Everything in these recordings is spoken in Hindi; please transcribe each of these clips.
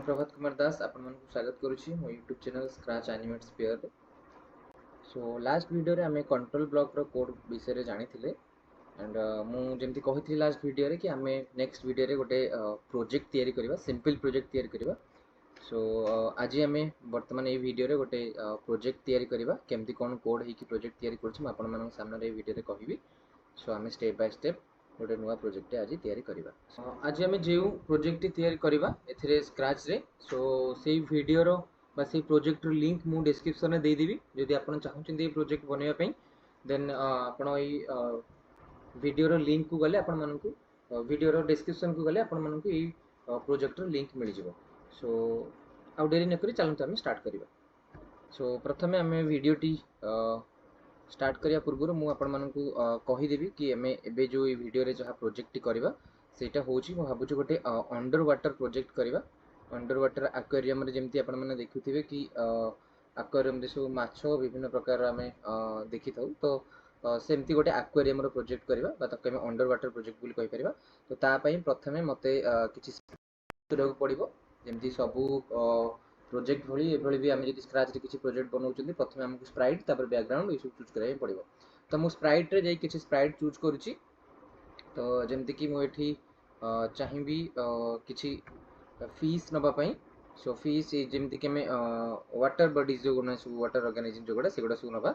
प्रभात कुमार दास आपण मानक स्वागत करुछि मो YouTube channel scratch animate sphere रे। सो लास्ट वीडियो रे हमें कंट्रोल ब्लॉक रो कोड विषय रे जानि थिले एंड मु जेमति कहिथि लास्ट वीडियो रे कि हमें नेक्स्ट वीडियो रे गोटे प्रोजेक्ट तयारी करबा, सिंपल प्रोजेक्ट तयारी करबा। सो आज हमें वर्तमान ए वीडियो रे गोटे प्रोजेक्ट तयारी करबा, केमति कोन कोड हे कि प्रोजेक्ट तयारी करछि म आपण मानक सामने रे वीडियो रे कहिबी। सो हमें स्टेप बाय स्टेप गोटे नुआ प्रोजेक्ट आज तैयारी करिबा। आज आम जो प्रोजेक्ट तैयारी करिबा एथिरे स्क्रैच रे। सो सेही वीडियो रो बा सेही प्रोजेक्ट रो लिंक मु डिस्क्रिप्शन में दे देबी। जदि आपण चाहउछन्ती ए प्रोजेक्ट बनैया पई देन आपण ई वीडियो रो लिंक को गले आपण मानकु वीडियो रो डिस्क्रिप्शन को गले आपण मानकु ई प्रोजेक्ट रो लिंक मिल जिवो। सो आउ देरी न करी चलंतु हम स्टार्ट करिबा। सो प्रथमे हमें वीडियो टी स्टार्ट करिया पूर्व मु आपण मानकु कहिदेबी कि हमें एबे जो ई वीडियो रे जहा प्रोजेक्ट करबा सेटा होची मु भाबुछु गोटे अंडर वाटर प्रोजेक्ट करबा। अंडर वाटर एक्वेरियम रे जेमति आपण माने देखुथिबे कि एक्वेरियम रे सब माछो विभिन्न प्रकार हमें देखि थाउ। तो सेमति गोटे एक्वेरियम रो प्रोजेक्ट करबा बा तके हमें अंडर वाटर प्रोजेक्ट बोली कहि परबा। तो ता पई प्रथमे मते किछि करबाक पड़िबो। जेमति सबु प्रोजेक्ट भली एभली भी आम जब स्क्रैच रे किसी प्रोजेक्ट बनाऊँ प्रथम आमको स्प्राइट तापर बैकग्राउंड ये सब चूज कराया पड़ो। तो मुझे स्प्राइट रे जाई किसी स्प्राइट चूज करुच्ची। तो जमती कि मुझे चाहिए किसी फिश नापाई। सो फिश जमती कि वाटर बडीज जो गुना सब वाटर ऑर्गेनिज्म जो गुड़ा से गुड़ा सब नवा।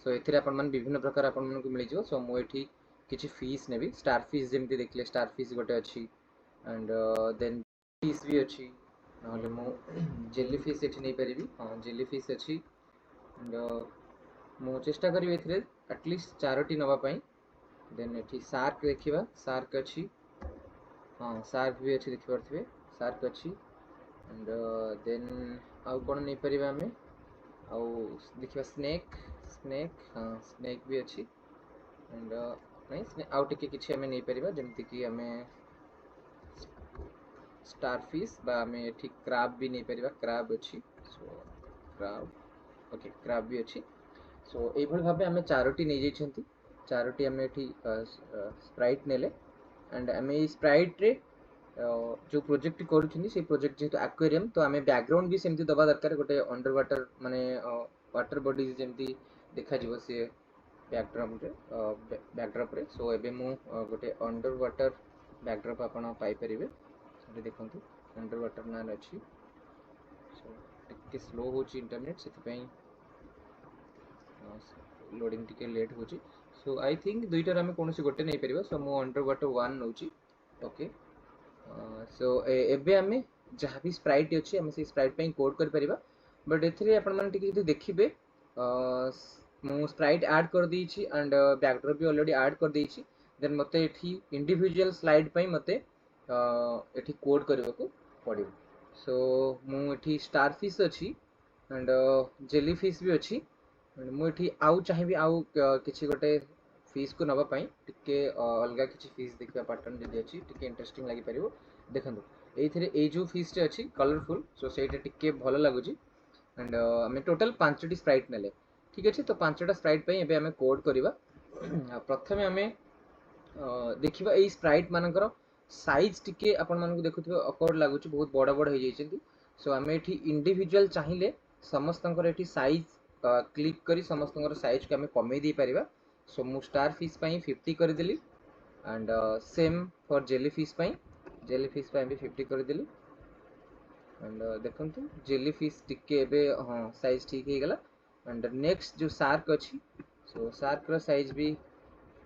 सो एथिरे आपण मन विभिन्न प्रकार आपण मन को मिल जिवो। सो मुझे किसी फिश नेबी। स्टार फिश जमती देखले स्टार फिश गोटे अच्छी एंड देन फिश भी अच्छी नहले मु जेली फिश एठी नै परिबी। हां जेली फिश अछि एंड मु चेष्टा करिवे एथिरे एटलीस्ट 4टी नवा पई। देन एठी शार्क देखिबा, शार्क अछि। हां शार्क भी अछि देखि परथिबे, शार्क अछि एंड देन आउ कोन नै परिबा हमें आउ देखिबा स्नेक, स्नेक हां स्नेक भी अछि एंड नै आउ टिके किछि हमें नै परिबा जेमति कि हमें स्टारफिश बा हमें एठी क्रैब भी नहीं परिबा, क्रैब अछि। सो क्रैब ओके क्रैब भी अछि। सो एई भली भाबे हमें चारोटी नै जाई छंती। चारोटी हमें एठी स्प्राइट नेले एंड हमें ई स्प्राइट रे जो प्रोजेक्ट करूछंती से प्रोजेक्ट जेतु एक्वेरियम तो हमें बैकग्राउंड भी सेमती दबा दरकार गोटे अंडर वाटर माने वाटर बॉडीज जेमती देखा जिवो से बैकड्रॉप रे। सो एबे मु गोटे अंडर वाटर बैकड्रॉप आपण पाई परिबे। ये देखो अंडर वाटर नान अच्छी। सो टिके स्लो होची इंटरनेट से लोडिंग टिके लेट होची। सो आई थिंक दुईटार आम कौन गोटे नहीं पार। सो मु अंडर वाटर 1 नौची ओके। सो एबे आम जहाँ भी स्प्राइट अच्छी आम से स्प्राइट पे कोड कर परिबा। बट एथिरे आपण माने टिके जदि देखिबे मु स्प्राइट ऐड कर देछि एंड बैकड्रॉप भी ऑलरेडी ऐड कर देछि। देन मते एठी इंडिविजुअल स्लाइड पे मते एठी कोड करबा को पड़िबो। सो मु एठी स्टार फिश अछि एंड जेली फिश भी अछि एंड मु एठी आउ चाहिबी आउ किछि गोटे फिश को नबा पई टिके अलगा किछि फिश देखबा पैटर्न जदि अछि टिके इंटरेस्टिंग लागि परिबो। देखंतु एथिरे ए जो फिश टे अछि कलरफुल। सो सेटा टिके भलो लागुची एंड हमें टोटल 5टी स्प्राइट नेले ठीक अछि। तो 5टा स्प्राइट पई एबे हमें कोड करिबा। प्रथमे हमें देखिबा ए स्प्राइट मानकर साइज टिके आपण मानकु देखुथिबे ऑकवर्ड लागुची, बहुत बड़ बड़ हो जाइछंती। सो हमें एठी इंडिविजुअल चाहिए समस्तंकर एठी साइज क्लिक करी समस्तंकर साइज को हमें कमे दी परिबा। सो मु स्टार फिश पई 50 कर देली and same for jelly fish पई भी 50 कर देली एंड देखंतु जेली फिश टिके एबे हां साइज ठीक हे गेला एंड नेक्स्ट जो शार्क अछि। सो शार्क रो साइज भी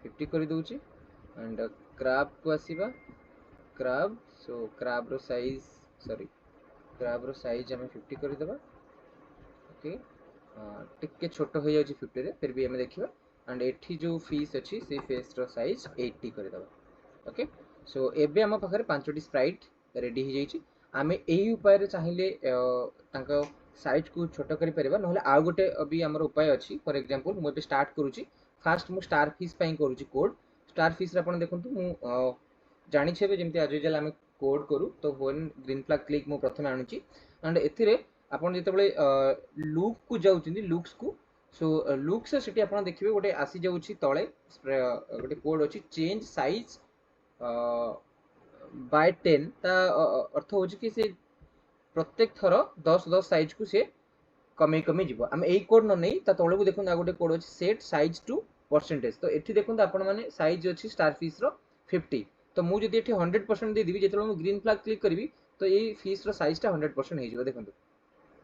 50 कर दोची एंड क्रैब को आसीबा क्रैब। सो क्रैब रो साइज सॉरी क्रैब रो साइज हमें 50 कर देबा ओके। टिके छोटो हो जाउची 50 रे फिर भी हमें देखिबा एंड एठी जो फिश अछि से फिश रो साइज 80 कर देबा ओके। सो एबे हम पाखरे 5टी स्प्राइट रेडी हो जाइची। आमे एही उपाय रे चाहिए तांको साइज को छोटो करि परिबा नहले आ गोटे अभी हमर उपाय अछि। फॉर एग्जांपल मु एबे स्टार्ट करूची। फास्ट मु स्टार फिश पई करूची कोड। स्टार फिश रे आपण देखंतु मु जानि छेबे जेमति आज यूजुअल आमे कोड करू। तो व्हेन ग्रीन फ्लैग क्लिक मु प्रथमे आनुची एंड एथिरे आपण जेतेबेले लुक को जाउचिंदी लुक्स को। सो लुक्स सेठी आपण देखिबे गोटे आसी जाउची तळे गोटे कोड अछि चेंज साइज बाय 10 ता अर्थ होची कि से प्रत्येक थर 10 10 साइज को सी कमे कमे जीव आम यही कोड न नहीं तौक देखो आ गोटे कोड अच्छे सेट साइज टू परसेंटेज तो ये देखो आपण मैंने साइज अच्छी स्टार फिश रो 50 तो मुझे 100% देदेवी जो ग्रीन फ्लैग क्लिक करी तो ये फिश रो साइज टा 100% हो देखो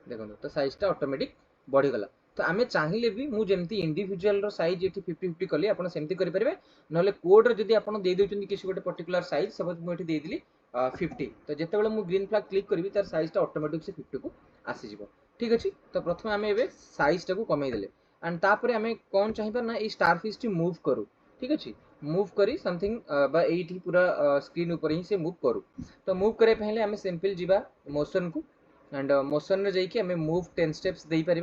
देखो तो साइज टा ऑटोमेटिक बढ़ीगला तो आम चाहिए भी मुझे इंडिविजुअल साइज ये 50-50 कली आप सेमती करेंगे ना कोड जब आप देदें किसी गोटे पर्टिकुलर साइज सपोज मुझे देदेली 50 तो जिते मुझे ग्रीन फ्लैग क्लिक करी तार साइज टा ऑटोमेटिक से 50 को आसीज ठीक अच्छे तो प्रथम आम ए साइज टाक कमेदेले एंड तापर आम कौन चाहिए ना ये स्टार फिश टी मूव करूँ ठीक अच्छे मूव करी समथिंग ये पूरा स्क्रीन ऊपर ही से मूव करूँ तो मूव करने पहले आम सिंपल जीवा मोशन को एंड मोशन रे जाइए आम मूव 10 स्टेप्स दे पार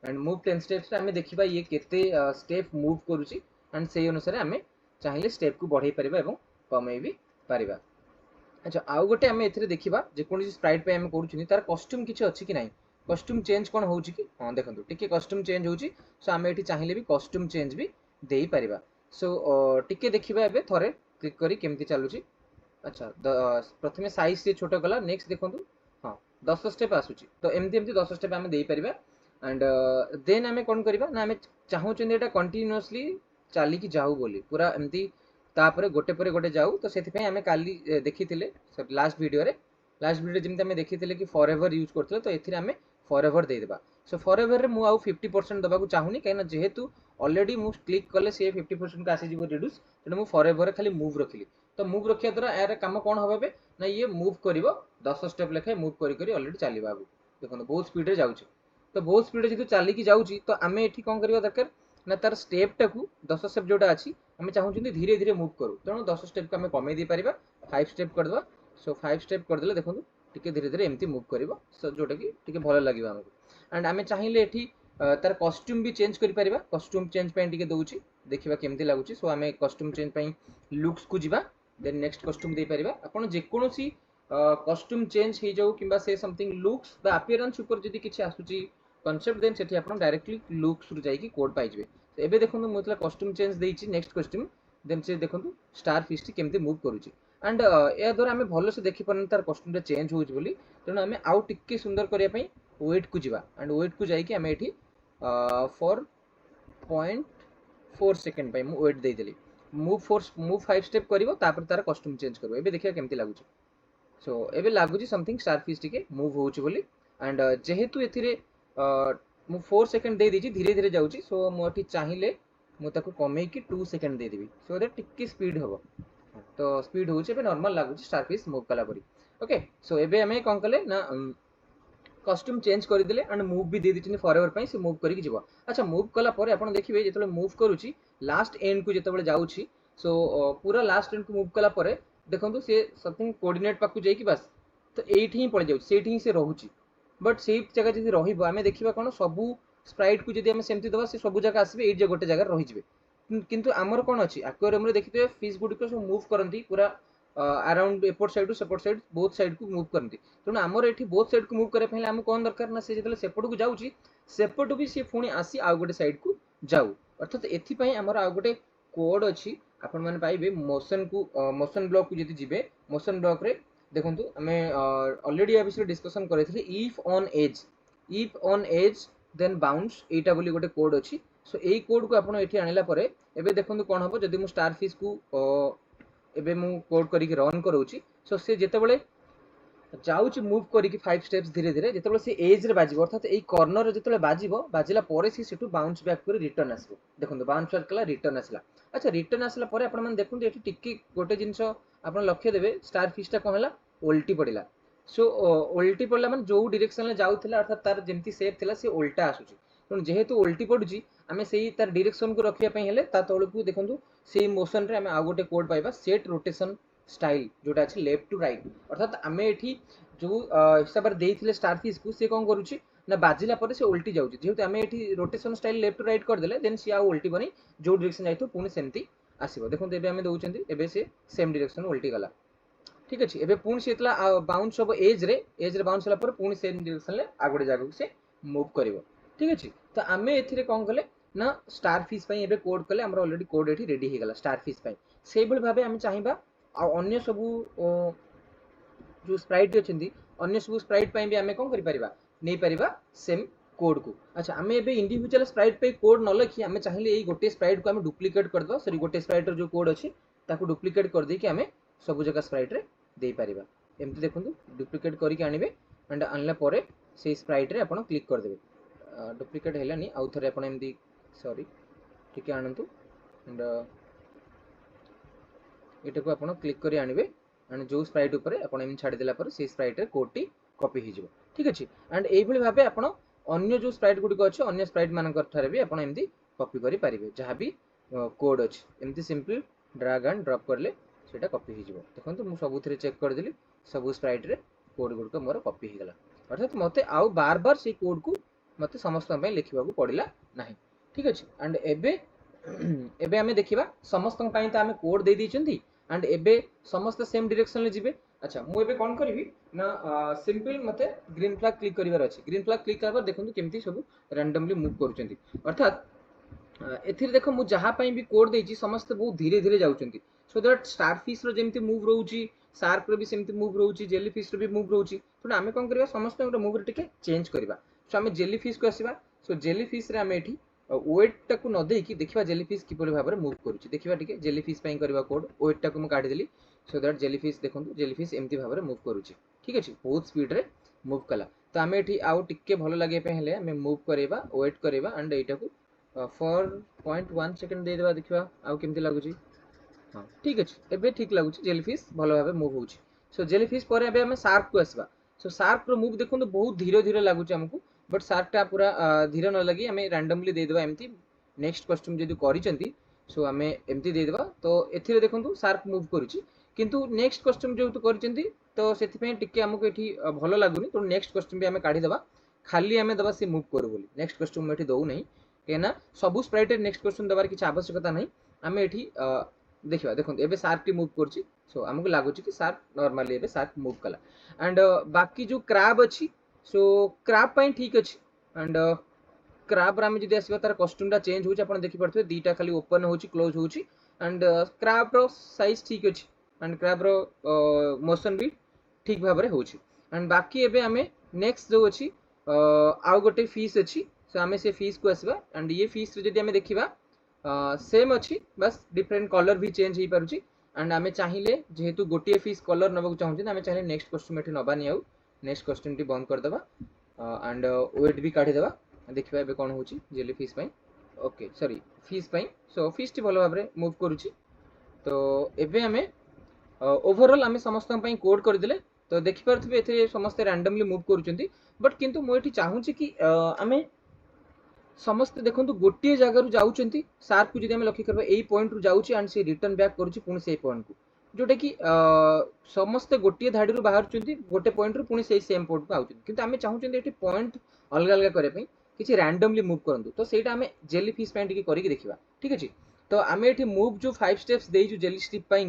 एंड मूव 10 स्टेप्स आम देखा ये केते स्टेप मूव करुच्ची एंड से अनुसार आम चाहिए स्टेप को बढ़ाई पार कमे भी पार अच्छा आउ गोटे आम ए देखा जेको स्प्राइट आम कर तार कस्ट्यूम किसी अच्छी कि ना कस्ट्यूम चेंज कौन हो हाँ देखो टी कस्ट्यूम चेंज हो सो आम ये चाहिए भी कस्ट्यूम चेंज भी दे पार सो टी देखा ए थे क्लिक करी केमती चलुची अच्छा प्रथम साइज से छोट गला नेक्स्ट देखो हाँ 10 स्टेप आसूची तो एमती एमती 10 स्टेप आम दे पार एंड देन आम कौन करवा ना आम चाहूँ कंटिन्यूअसली चलिकी जाऊ बोली पूरा एमती तापर गोटे पर गोटे जाऊ तो से आम काली देखी लास्ट वीडियो जमी आम देखी कि फॉर एवर यूज करते तो ये आम फॉर एवर देदेबा सो फॉर एवर में मुझे 50% दबाक चाहूनी कहीं जेहेतु ऑलरेडी मुझे क्लिक कले सी 50% का आसीज रिड्यूस तेणु मुझे फॉर एवर खाली मूव रखिली तो मूव रखा द्वारा यार कम कौन हम ना ये मूव कर 10 स्टेप लेखे मूव करी ऑलरेडी चलो आगे देखो बहुत स्पीड रे जाऊँगी तो बहुत स्पीड जो चलिकी जाऊँगी तो आम ये कौन करवा दरकार ना तार स्टेप टाक 10 स्टेप जोटा अच्छी आम चाहूँ धीरे धीरे मूव करूँ तेणु 10 स्टेप को आम कमे दी पार 5 स्टेप करदे सो 5 स्टेप करदे देखो टी धीरे धीरे एमती मूव कर जोटा कि भल लगे आमको एंड आम चाहिए ये तार कस्ट्यूम भी चेंज कर कस्ट्यूम चेंज टी दूसरी देखा केमती लगुच सो आम कस्ट्यूम चेंज लुक्स को जीवा देन नेक्स्ट कस्ट्यूम दे पारिबा आपण जेकोसी कस्ट्यूम चेंज हो जाऊ कि से समथिंग लुक्स बा अपीयरेंस ऊपर जदी किछि आसुची कॉन्सेप्ट देन सेठी आपण डायरेक्टली लुक्स रु जाई कोड पाइ जबे एबे देखंतु मोतला कस्ट्यूम चेंज देइछि नेक्स्ट कस्ट्यूम देन से देखंतु स्टार फिश टी केमते मूव करूची एंड या द्वारा आम भल से देखि परन तार कस्ट्यूम चेंज होउची बोली तेणु आम आउ टिके सुंदर करिया पई वेट को जीवा एंड वेट को जाई कि आम एठी 4.4 सेकंड पई मु वेट देइ देली मूव 5 स्टेप करिवो तापर तार कस्ट्यूम चेंज करबो एबे देखिया केमती लागुची सो एबे लागुची समथिंग स्टार फिश टिके मूव होउची बोली एंड जेहेतु एथिरे मु 4 सेकंड दे दीची धीरे धीरे जाउची सो मु एठी चाहिले मु ताको कमे कि 2 second they Devi so that टिके स्पीड हबो तो स्पीड होउची एबे नॉर्मल लागुची स्टार फिश मूव कला परी ओके सो एबे हमें कोन कले ना कस्ट्यूम चेंज कर देले एंड मूव भी दे दिछनी फॉरएवर पई से मूव करी जीवो अच्छा मूव कला परे आपण देखिबे जेतले मूव करूची लास्ट एंड को जेतबेले जाउची सो पूरा लास्ट एंड को मूव कला परे देखंतु से समथिंग कोऑर्डिनेट पाकु जाई कि बस तो एठी ही पड़ जाउची सेठी ही से रहूची बट सेही जगह जदी रहिबो आमे देखिबा कोन सबु स्प्राइट को जदी आमे सेमती दबा से सबु जगह आसीबे एई जे गोटे जगह रहि जिवे किंतु आमर कोन अछि एक्वेरियम रे देखिते फिश गुडी को मूव करंती पूरा अराउंड एपोर्ट साइड टू सपोर्ट साइड बोथ साइड को मूव करती तेणु आमर ये बोथ साइड को मूव करने पहले आम कौन दरकार ना से जो सेपट को जाऊँगी सेपटू भी सी पुणी आसी आउ गोटे साइड को जाऊ अर्थात एथिपाई आमर आउ गोटे कोड अच्छी आपण मैंने पाइबे मोशन को मोशन ब्लॉक को जब जीवे मोशन ब्लॉक रे देखंतु आमे ऑलरेडी या विषय डिस्कशन करथिले if on edge then bounce एटा बोली गोटे कोड अच्छी सो एई कोड को आपण एठी आनिला परे एबे देखंतु कोन हबो जदि मु स्टार फिश को एबे मु कोड करिक रन करूची सो से जेतेबेले जाउची मूव करिक 5 स्टेप्स धीरे धीरे जेतेबेले से एज रे बाजिबो अर्थात एई कॉर्नर रे जेतेबेले बाजिला परे से सेटू बाउंस बैक कर रिटर्न आसबो देखंतु बाउंस बैक कला रिटर्न आसला अच्छा रिटर्न आसला परे आपण मन देखंतु एठी टिक्की गोटे जिंस आपण लक्ष्य देबे स्टार फिश ता कहला उल्टी पडिला सो उल्टी पडला माने जो डायरेक्शन ले जाउथिला अर्थात तार जेमती शेप थिला से उल्टा आसुची तेणु जेहेतु उल्टी पडुची आमे सेही तार डायरेक्शन को रखिया पई हेले ता तळकू देखंतु सेही मोशन रे आमे आ गोटे कोड पाइबा सेट रोटेशन स्टाइल जोटा अछि लेफ्ट टू राइट अर्थात आमे एठी जो हिसाब रे देइथिले स्टार फिश को से कोन करूची ना बाजिला परे से उल्टी जाउची जेहेतु आमे एठी rotation style left to right कर देले देन से आ उल्टी बनी जो डायरेक्शन जाइतो पुनी सेमती आसीबो देखंतु एबे आमे दउचंती एबे से सेम डायरेक्शन उल्टी गला ठीक अछि एबे पुनी से एतला बाउंस सब एज रे बाउंस होला परे पुनी सेम डायरेक्शन ले आ गोटे जागा को से मूव करिवो ठीक अछि तो आमे एथिरे कोन कले ना स्टार फिश पई एबे कोड कले हमर ऑलरेडी कोड एठी रेडी हे गला स्टार फिश पई सेही बल भाबे हम चाहिबा आ अन्य सब जो स्प्राइट अछंती अन्य सब स्प्राइट भी आम कौन कर सेम कोड को। अच्छा आम ए इंडिविजुअल स्प्राइट पे कोड न लिखी आम चाहिए यही गोटे स्प्राइट को आम डुप्लिकेट करदे सरी गोटे स्प्राइट जो कोड अच्छी डुप्लिकेट कर देकी आम सब जगह स्प्राइट रे दे पारिबा। एमती देखो डुप्लिकेट करके आनिबे एंड आनला परे से स्प्राइट रे आपण क्लिक कर देबे। डुप्लिकेट हैलानी आउ थरे आपण एमती सॉरी टिके आनंतु एंड एटा को आपण क्लिक करी आनिबे एंड जो स्प्राइट ऊपर आपण एम छाडी देला पर से स्प्राइट रे कोड टी कॉपी हो जिवो। ठीक अछि एंड एई भली भाबे आपण अन्य जो स्प्राइट गुडी को अछि अन्य स्प्राइट मानकर थारे भी आपण एमती कॉपी करी पारिबे जहां भी कोड अछि एमती सिंपल ड्रैग एंड ड्रॉप करले सेटा कॉपी हो जिवो। देखंतु मु सबुथिरे चेक कर देली सब स्प्राइट रे कोड गुडी को मोर कॉपी हो गेला अर्थात मते आउ बार बार से कोड को मते समस्त पे लिखिबा को पड़िला नाही। ठीक अछि एंड एबे एबे हमें देखिबा समस्त पई त हमें कोड दे दैचंती एंड एबे समस्त सेम डायरेक्शन ले जिबे। अच्छा मु एबे कोन करबी ना सिंपल मते ग्रीन फ्लैग क्लिक करिवार अछि। ग्रीन फ्लैग क्लिक करबा देखंतु केमती सब रैंडमली मूव करूचंती अर्थात एथिर देखो मु जहा पई भी कोड देछि समस्त बहुत धीरे धीरे जाउचंती सो दैट स्टारफिश रो जेमती मूव रहउची शार्क रो भी सेमती मूव रहउची जेलीफिश रो भी मूव रहउची तो आमे कोन करबा समस्त मूव रे टिके चेंज करबा। सो आमे जेलीफिश को आसीबा सो जेलीफिश रे आमे एठी वेट टाकू न देकी देखिबा जेलीफिश किपरि भाबरे मूव करूची देखिबा टिके जेलीफिश पई करबा कोड वेट टाकू मु काढी देली सो दैट जेलीफिश देखंतु जेलीफिश एमती भाबरे मूव करूची। ठीक अछि बहुत स्पीड रे मूव कला तो आमे एठी आउ टिके भलो लागे पे हेले आमे मूव करेबा वेट करेबा एंड एटा को 4.1 सेकंड दे देबा देखिबा आउ केमती लागुची। हां ठीक अछि एबे ठीक लागुची जेलीफिश भलो भाबे मूव होउची। सो जेलीफिश परे एबे आमे शार्क को आसीबा सो शार्क रो मूव देखंतु बहुत धीरे धीरे लागुची हमकु बट शार्क टा पूरा धीरे न लगी हमें रैंडमली दे देबा एमती नेक्स्ट कस्टम जदी करिसेंती सो हमें एमती दे देबा तो एथिरे देखंतु शार्क मूव करूची किंतु नेक्स्ट कस्टम जो तो करिसेंती तो सेति पे टिके हमकु एठी भलो लागुनी तो नेक्स्ट कस्टम भी हमें काढी देबा खाली हमें दबा से मूव करू बोली नेक्स्ट कस्टम एठी दउ नहीं केना सबु स्प्राइट नेक्स्ट कस्टम दबार किछ आवश्यकता नहीं हमें एठी देखिबा देखंतु एबे शार्क टी मूव करची सो हमकु लागुची कि शार्क नॉर्मली एबे शार्क मूव कला एंड बाकी जो क्रैब अछि सो क्रैब पई ठीक अछि एंड क्रैब राम जदी आसीबा तार कॉस्ट्यूम टा चेंज होची आपण देखि परथबे दीटा खाली ओपन होची क्लोज होची एंड क्रैब रो साइज ठीक अछि एंड क्रैब रो मोशन भी ठीक भाबरे होची एंड बाकी एबे हमें नेक्स्ट जो अछि आउ गोटे फिश अछि सो हमें से फिश को आसीबा एंड ये फिश जदी हमें देखिबा सेम अछि बस डिफरेंट कलर भी चेंज होई पारुची एंड हमें चाहिए जेहेतु गोटे फिश कलर नबक चाहूची हमें चाहिए नेक्स्ट कस्टम एठी नबानी आउ नेक्स्ट कस्टम टी बंद कर देबा एंड वेट भी काढी देबा देखिबा एबे कोन होची जेली फिश पई ओके सॉरी फिश पई सो फिश टी भलो भाबरे मूव करूची तो एबे हमें ओवरऑल हमें समस्त पई कोड कर देले तो देखि परथबे एथे समस्त रैंडमली मूव करूचंती बट किंतु मो एठी चाहूची कि हमें समस्त देखंतु गोटे जगह रु जाउचंती शार्क को जदी हम लक्ष्य करबा एई पॉइंट रु जाउची एंड से रिटर्न बैक करूची पुनी सेई पॉइंट को जोटा कि समस्त गोटे धाडी रु बाहरचंती गोटे पॉइंट रु पुनी सेई सेम पॉइंट को आउचंती किंतु हमें चाहूचंती एठी पॉइंट अलग अलग करे पई किछि रैंडमली मूव करंतु तो सेटा हमें जेली फिश पई टिके करिक देखिबा। ठीक अछि तो हमें एठी मूव जो 5 स्टेप्स देइजु जेली स्टिप पई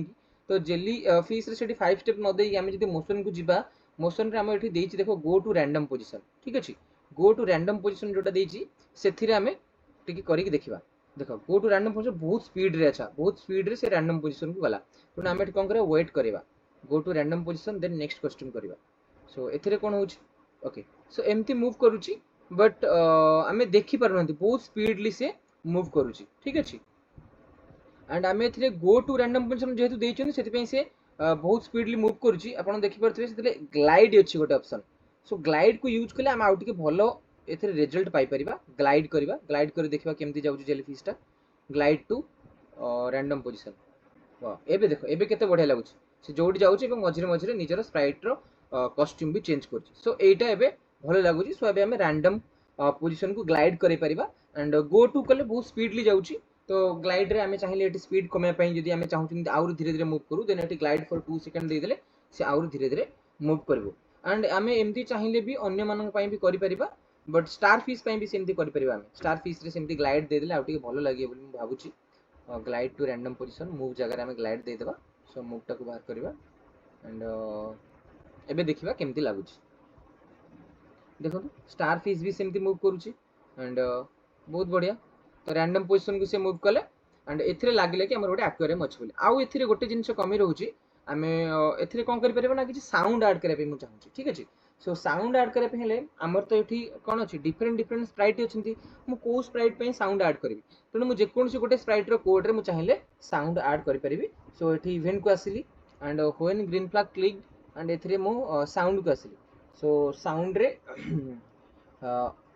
तो जेली फिश रे सेठी 5 स्टेप न देई हमें जदी मोशन को जिबा मोशन रे हमें एठी देइछि देखो गो टू रैंडम पोजीशन। ठीक अछि गो टू रैंडम पोजीशन जोटा देइछि सेथिरे हमें टिके करिक देखिबा देखो गो टू रैंडम पोजीशन बहुत स्पीड रे अच्छा बहुत स्पीड रे से रैंडम पोजीशन को गला तो हमें एठी कोन करे वेट करेबा go to random position then next question करिबा सो एथिरे कोन होछि ओके सो एम्ति मूव करूछि बट हमें देखि परनथि बहुत स्पीडली से मूव करूछि। ठीक अछि एंड हमें एथिरे गो टू रैंडम पोजीशन जेहेतु देइछन सेति पई से बहुत स्पीडली मूव करूछि आपण देखि परथबे सेतिले ग्लाइड अछि गोटे ऑप्शन सो ग्लाइड को यूज कले हम आउट के भलो एथिरे रिजल्ट पाई परिबा ग्लाइड कर देखिबा केमती जाउछि जेलीफिश टा ग्लाइड टू रैंडम पोजीशन वाह एबे देखो एबे केते बढ़िया लागुछि से जोडी जाउछि एवं मझिरे मझिरे निजर स्प्राइट रो कॉस्ट्यूम भी चेंज करछि सो एटा एबे भलो लागुछि सो एबे हमें रैंडम पोजीशन को ग्लाइड करै परिबा एंड गो टू कले बहुत स्पीडली जाउछि तो ग्लाइड रे हमें चाहिए एटी स्पीड कमे पई जदी हमें चाहूछि आउर धीरे धीरे मूव करू देन एटी ग्लाइड फॉर 2 सेकंड दे देले से आउर धीरे धीरे मूव करबो एंड हमें एमती चाहिए भी अन्य मानन पई भी करि परिबा बट स्टार फिश पई भी सेमती करि परिबा हमें स्टार फिश रे सेमती ग्लाइड दे देले आउटिके भलो लागिए बोली म भाबुची glide to random position move जगह रे हमें ग्लाइड दे देबा सो मूव टा को बाहर करबा एंड एबे देखिबा केमती लागुची देखो स्टार फिश भी सेमती मूव करूची एंड बहुत बढ़िया तो रैंडम पोजीशन को से मूव कले एंड एथिरे लागिले कि हमर गोटे एक्वेरियम अछि बोली आउ एथिरे गोटे जिंस कमी रहउची आमे एथिरे कोन करि परबा ना कि साउंड ऐड करे पे मु चाहूची। ठीक अछि सो साउंड ऐड करबे हेले हमर तो एठी कोन अछि डिफरेंट डिफरेंट स्प्राइट अछंती मु को स्प्राइट पे साउंड ऐड करबी तने मु जे कोनसी गोटे स्प्राइट रो कोड रे मु चाहिले साउंड ऐड करि परिबी सो एठी इवेंट को आसिली and when green flag clicked and एथरे मु साउंड को आसिली सो साउंड रे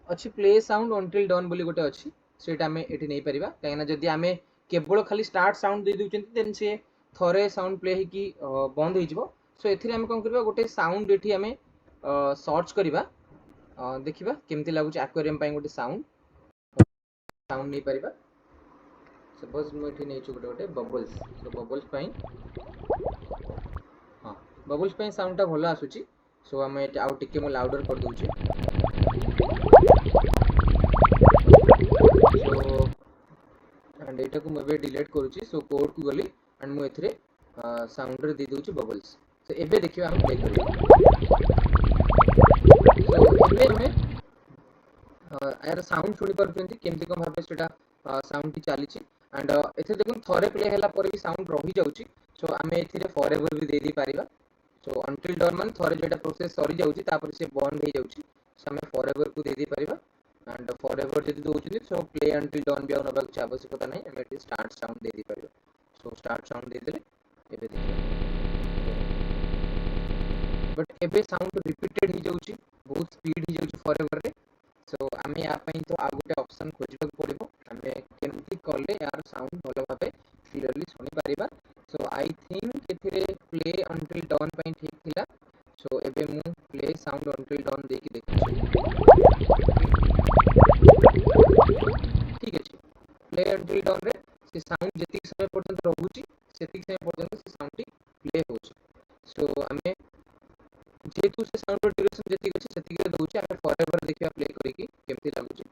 अच्छी प्ले साउंड अंटिल डन बोली गोटे अच्छी सेटा आमे एठी नै परिबा काहेना जदी आमे केवल खाली स्टार्ट साउंड दे दउचंती देन से थरे साउंड प्ले ही बंद हो जिवो सो एथिरे आमे कोन करबा गोटे साउंड एठी आमे सर्च करबा देखिबा केमती लागुची एक्वेरियम पई गोटे साउंड नै परिबा सपोज मु एठी नै छु गोटे गोटे बबल्स सो बबल्स पई हां बबल्स पई साउंड ता भलो आसुची सो आमे एठी आउ टिके मु लाउडर कर दउची सो एंड एटा को मैं डिलीट करूची सो कोड को गली एंड मु एथिरे साउंड रे दे दउची बबल्स सो एबे देखिबा हम प्ले करिबा सो एबे हमें यार साउंड सुनि परछंती केमती कोन भाबे सेटा साउंड की चाली छी एंड एथे देखन थरे प्ले हैला पर भी साउंड रही जाउची सो आमे एथिरे फॉरएवर भी दे दी पारिबा सो अंटिल डन मान थरे जेटा प्रोसेस सरी जाउची तापर से बंद हे जाउची सो आमे फॉरएवर को दे दी पारिबा एंड फॉरएवर जदी दोउची सो प्ले अंटिल डन भी आउन बाक आवश्यकता नै आमे एठी स्टार्ट साउंड दे दी पारिबा सो स्टार्ट साउंड दे देले एबे देखिबा बट एबे साउंड रिपीटेड ही जाउची बहुत स्पीड ही जाउची फॉरएवर रे सो आमे या पई तो आ गोटे ऑप्शन खोजबा पड़िबो आमे केमती करले यार साउंड भलो भाबे क्लियरली सुनि पारिबा सो आई थिंक एथिरे प्ले अंटिल डन पई ठीक थिला सो एबे मु प्ले साउंड अंटिल डन देकी देखछु ठीक अछि प्ले अंटिल डन रे से साउंड जति समय पर्यंत रहूची सेति समय पर्यंत से साउंड प्ले होची सो आमे जेतु से साउंड ड्यूरेशन जति अछि सेति के दउची आमे फॉरएवर देखिबा प्ले करी की केमती लागुची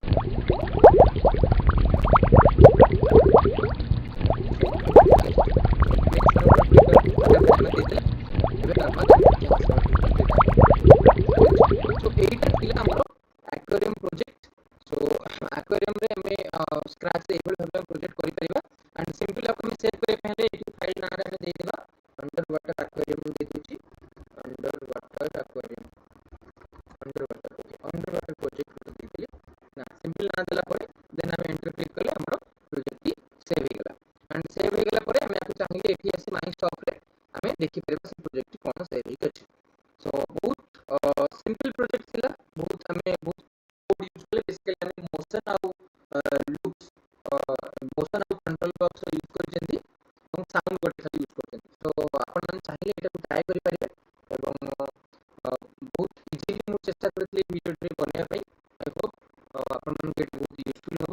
एक्वेरियम प्रोजेक्ट सो एक्वेरियम रे हमें स्क्रैच से एबल भाबे प्रोजेक्ट करि परिबा एंड सिंपल आप हमें सेव करे पहले एटी फाइल नाम रे दे देबा अंडर वाटर एक्वेरियम दे दूची under water aquarium under water project को दे देली ना सिंपल ना देला परे देन हम एंटर क्लिक करले हमरो प्रोजेक्ट की सेव हो गेला एंड सेव हो गेला परे हमें आके चाहिए एटी एस माई स्टॉक रे हमें देखि परबा से प्रोजेक्ट कोन सेव हो अछि सो बहुत सिंपल प्रोजेक्ट थिला बहुत हमें बहुत कोड यूज करले बेसिकली हमें मोशन आउ लूप्स मोशन आउ कंट्रोल बॉक्स यूज कर जंदी और साउंड गोटे खाली यूज कर जंदी सो आपण मन चाहिए एटा को ट्राई करि परिबे एवं बहुत इजीली मु चेष्टा करथि वीडियो रे बनिया पई आई होप आपण मन के बहुत यूजफुल